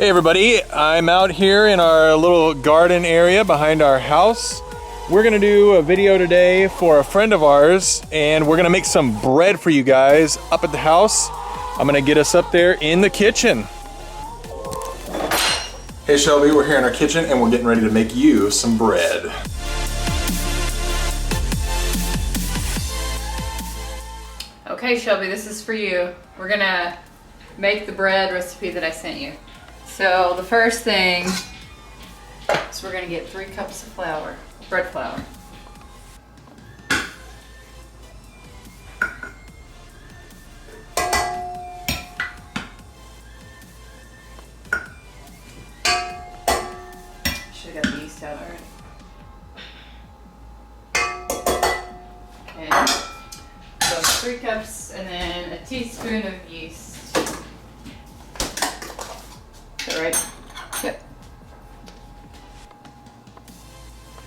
Hey everybody, I'm out here in our little garden area behind our house. We're gonna do a video today for a friend of ours, and we're gonna make some bread for you guys up at the house. I'm gonna get us up there in the kitchen. Hey Shelby, we're here in our kitchen and we're getting ready to make you some bread. Okay Shelby, this is for you. We're gonna make the bread recipe that I sent you. So the first thing is we're gonna get 3 cups of flour, bread flour. Should have got the yeast out already. Okay, so 3 cups and then a teaspoon of yeast. Is that right? Yep.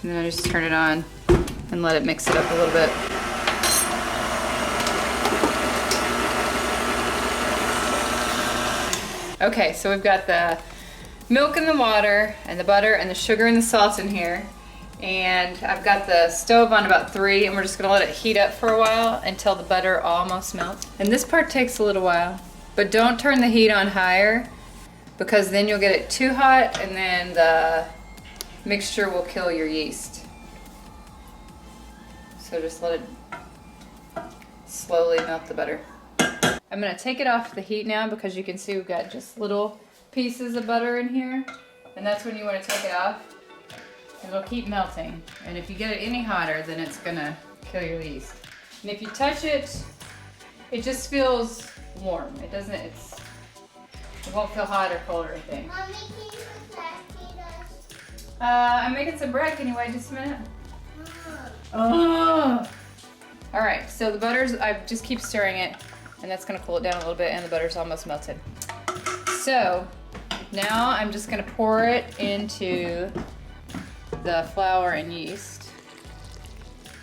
And then I just turn it on and let it mix it up a little bit. Okay, so we've got the milk and the water and the butter and the sugar and the salt in here. And I've got the stove on about 3 and we're just gonna let it heat up for a while until the butter almost melts. And this part takes a little while, but don't turn the heat on higher, because then you'll get it too hot and then the mixture will kill your yeast. So just let it slowly melt the butter. I'm gonna take it off the heat now because you can see we've got just little pieces of butter in here, and that's when you want to take it off. It'll keep melting, and if you get it any hotter, then it's gonna kill your yeast. And if you touch it, it just feels warm. It doesn't, it won't feel hot or cold or anything. Mommy, can you put that? I'm making some bread. Can you wait just a minute? Oh. All right, so the butter's, I just keep stirring it, and that's gonna cool it down a little bit, and the butter's almost melted. So now I'm just gonna pour it into the flour and yeast.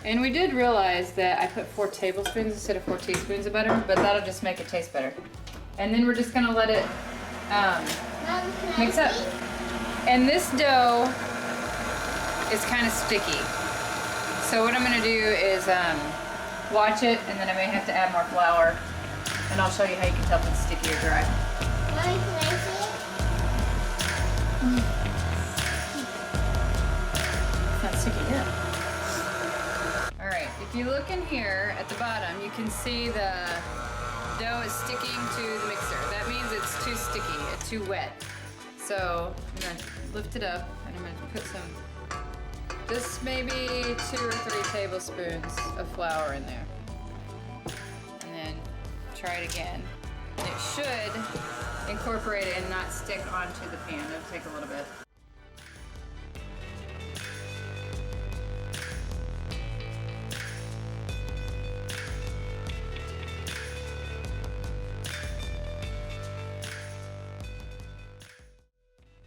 And we did realize that I put 4 tablespoons instead of 4 teaspoons of butter, but that'll just make it taste better. And then we're just gonna let it mix up. And this dough is kind of sticky. So what I'm gonna do is watch it, and then I may have to add more flour, and I'll show you how you can tell if it's sticky or dry. Mommy, can I see it? It's not sticky yet. All right, if you look in here at the bottom, you can see the dough is sticking to the mixer. That means it's too sticky, it's too wet. So I'm gonna lift it up and I'm gonna put some, just maybe 2 or 3 tablespoons of flour in there. And then try it again. And it should incorporate it and not stick onto the pan. It'll take a little bit.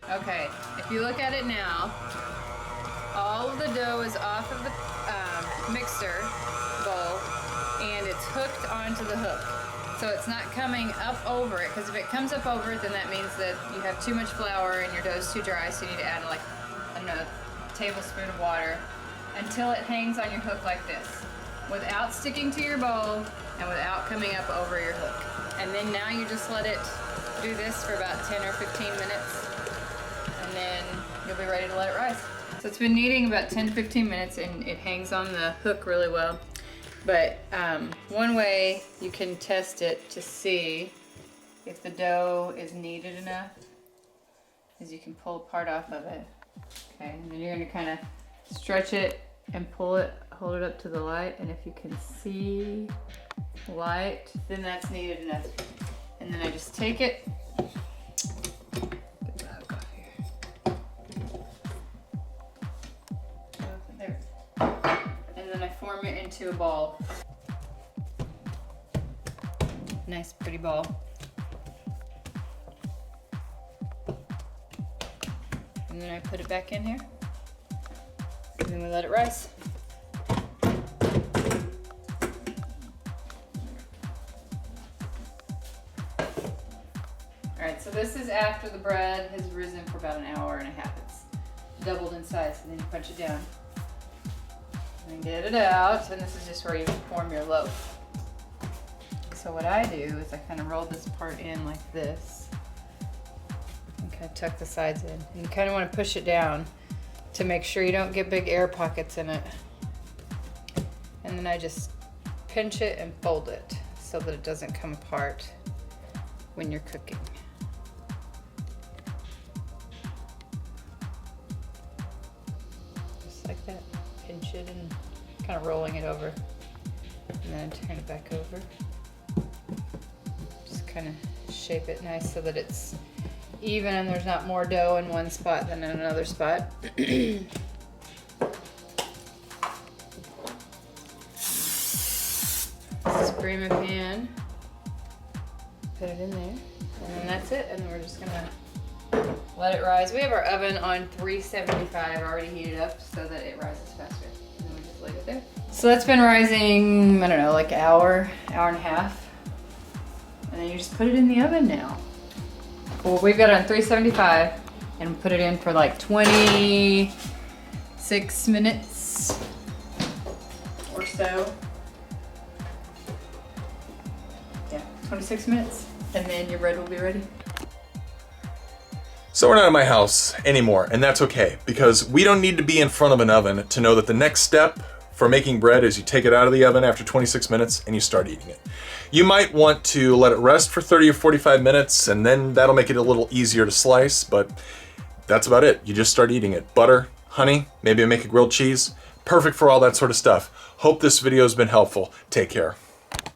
Okay, if you look at it now, all of the dough is off of the mixer bowl, and it's hooked onto the hook. So it's not coming up over it, because if it comes up over it, then that means that you have too much flour and your dough's too dry, so you need to add like, I don't know, a tablespoon of water until it hangs on your hook like this, without sticking to your bowl and without coming up over your hook. And then now you just let it do this for about 10 or 15 minutes. And then you'll be ready to let it rise. So it's been kneading about 10-15 minutes and it hangs on the hook really well. But one way you can test it to see if the dough is kneaded enough is you can pull part off of it. Okay, and then you're gonna kind of stretch it and pull it, hold it up to the light, and if you can see light, then that's kneaded enough. And then I just take it, and then I form it into a ball. Nice pretty ball. And then I put it back in here. And then we let it rise. so this is after the bread has risen for about an hour and a half. It's doubled in size, and then you punch it down. And get it out, and this is just where you form your loaf. So what I do is I kind of roll this part in like this, and kind of tuck the sides in. And you kind of want to push it down to make sure you don't get big air pockets in it. And then I just pinch it and fold it so that it doesn't come apart when you're cooking. Just like that. Pinch it and kind of rolling it over. And then turn it back over. Just kind of shape it nice so that it's even and there's not more dough in one spot than in another spot. Spray my pan, put it in there, and then that's it. And then we're just gonna let it rise. We have our oven on 375 already heated up so that it rises faster. And then we just leave it there. So that's been rising, I don't know, like hour and a half. And then you just put it in the oven now. Well, we've got it on 375 and put it in for like 26 minutes or so. Yeah, 26 minutes, and then your bread will be ready. So we're not in my house anymore, and that's okay, because we don't need to be in front of an oven to know that the next step for making bread is you take it out of the oven after 26 minutes and you start eating it. You might want to let it rest for 30 or 45 minutes, and then that'll make it a little easier to slice, but that's about it. You just start eating it. Butter, honey, maybe make a grilled cheese. Perfect for all that sort of stuff. Hope this video has been helpful. Take care.